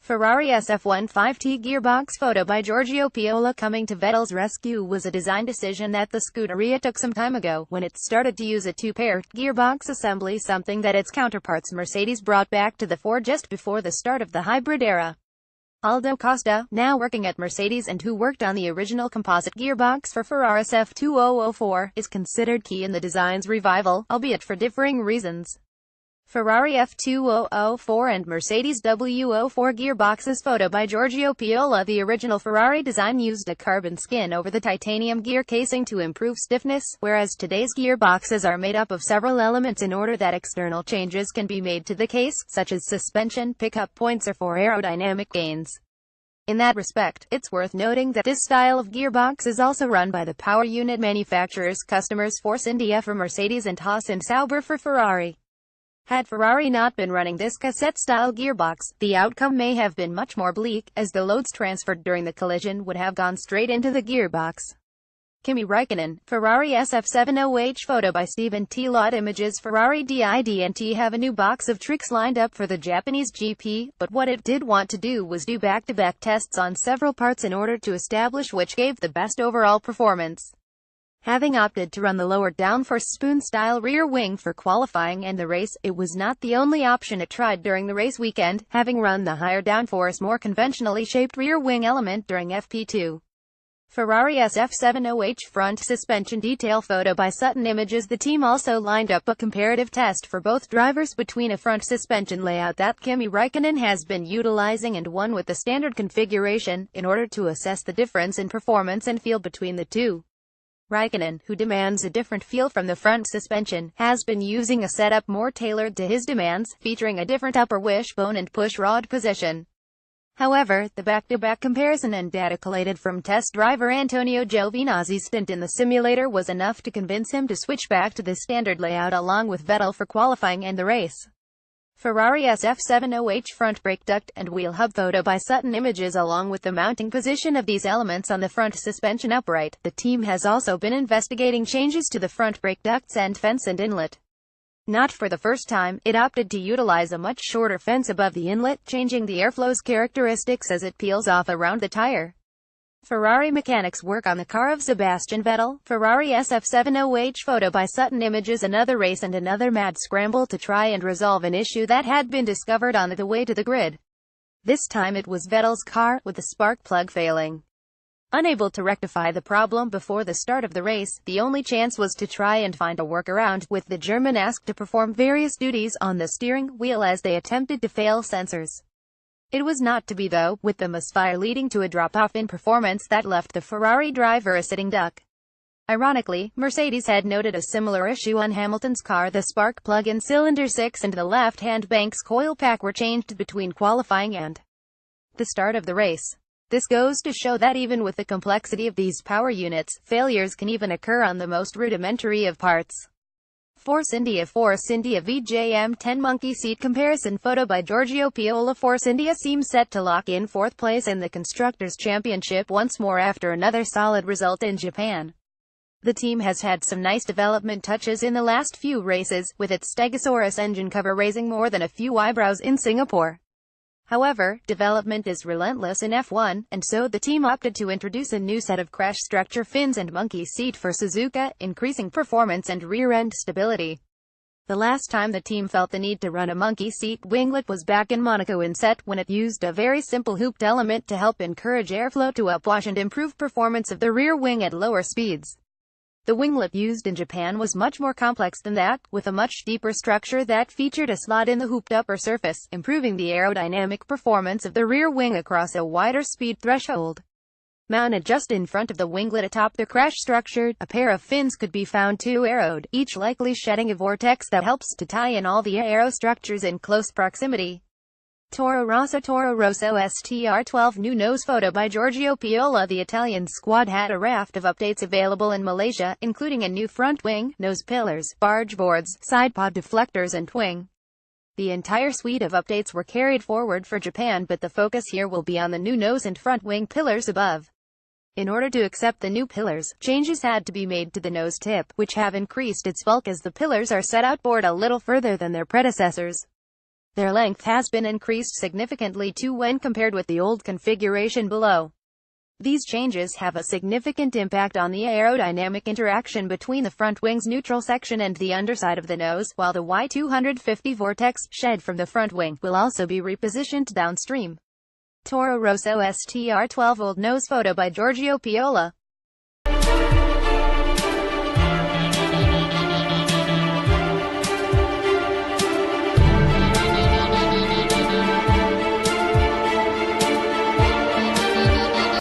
Ferrari SF15T gearbox photo by Giorgio Piola Coming to Vettel's rescue was a design decision that the Scuderia took some time ago, when it started to use a two-pair gearbox assembly, something that its counterparts Mercedes brought back to the fore just before the start of the hybrid era. Aldo Costa, now working at Mercedes and who worked on the original composite gearbox for Ferrari SF2004, is considered key in the design's revival, albeit for differing reasons. Ferrari F2004 and Mercedes W04 gearboxes photo by Giorgio Piola. The original Ferrari design used a carbon skin over the titanium gear casing to improve stiffness, whereas today's gearboxes are made up of several elements in order that external changes can be made to the case, such as suspension, pickup points, or for aerodynamic gains. In that respect, it's worth noting that this style of gearbox is also run by the power unit manufacturers customers Force India for Mercedes and Haas and Sauber for Ferrari. Had Ferrari not been running this cassette-style gearbox, the outcome may have been much more bleak, as the loads transferred during the collision would have gone straight into the gearbox. Kimi Räikkönen, Ferrari SF70H photo by Stephen T. Lot images. Ferrari didn't have a new box of tricks lined up for the Japanese GP, but what it did want to do was do back-to-back tests on several parts in order to establish which gave the best overall performance. Having opted to run the lower downforce spoon-style rear wing for qualifying and the race, it was not the only option it tried during the race weekend, having run the higher downforce, more conventionally shaped rear wing element during FP2. Ferrari SF70H front suspension detail photo by Sutton images. The team also lined up a comparative test for both drivers between a front suspension layout that Kimi Räikkönen has been utilizing and one with the standard configuration, in order to assess the difference in performance and feel between the two. Räikkönen, who demands a different feel from the front suspension, has been using a setup more tailored to his demands, featuring a different upper wishbone and push rod position. However, the back-to-back comparison and data collated from test driver Antonio Giovinazzi's stint in the simulator was enough to convince him to switch back to the standard layout along with Vettel for qualifying and the race. Ferrari SF70H front brake duct and wheel hub photo by Sutton images. Along with the mounting position of these elements on the front suspension upright, the team has also been investigating changes to the front brake ducts and fence and inlet. Not for the first time, it opted to utilize a much shorter fence above the inlet, changing the airflow's characteristics as it peels off around the tire. Ferrari mechanics work on the car of Sebastian Vettel. Ferrari SF70H photo by Sutton images. Another race and another mad scramble to try and resolve an issue that had been discovered on the way to the grid. This time it was Vettel's car, with the spark plug failing. Unable to rectify the problem before the start of the race, the only chance was to try and find a workaround, with the German asked to perform various duties on the steering wheel as they attempted to fail sensors. It was not to be though, with the misfire leading to a drop-off in performance that left the Ferrari driver a sitting duck. Ironically, Mercedes had noted a similar issue on Hamilton's car. The spark plug in cylinder 6 and the left-hand Banks coil pack were changed between qualifying and the start of the race. This goes to show that even with the complexity of these power units, failures can even occur on the most rudimentary of parts. Force India VJM10 monkey seat comparison photo by Giorgio Piola. Force India seems set to lock in fourth place in the Constructors' Championship once more after another solid result in Japan. The team has had some nice development touches in the last few races, with its Stegosaurus engine cover raising more than a few eyebrows in Singapore. However, development is relentless in F1, and so the team opted to introduce a new set of crash structure fins and monkey seat for Suzuka, increasing performance and rear-end stability. The last time the team felt the need to run a monkey seat winglet was back in Monaco in set, when it used a very simple hooped element to help encourage airflow to upwash and improve performance of the rear wing at lower speeds. The winglet used in Japan was much more complex than that, with a much deeper structure that featured a slot in the hooped upper surface, improving the aerodynamic performance of the rear wing across a wider speed threshold. Mounted just in front of the winglet atop the crash structure, a pair of fins could be found too arrowed, each likely shedding a vortex that helps to tie in all the aero structures in close proximity. Toro Rosso STR12 new nose photo by Giorgio Piola. The Italian squad had a raft of updates available in Malaysia, including a new front wing, nose pillars, barge boards, side pod deflectors and wing. The entire suite of updates were carried forward for Japan, but the focus here will be on the new nose and front wing pillars above. In order to accept the new pillars, changes had to be made to the nose tip, which have increased its bulk as the pillars are set outboard a little further than their predecessors. Their length has been increased significantly too when compared with the old configuration below. These changes have a significant impact on the aerodynamic interaction between the front wing's neutral section and the underside of the nose, while the Y250 vortex, shed from the front wing, will also be repositioned downstream. Toro Rosso STR12 Old Nose photo by Giorgio Piola.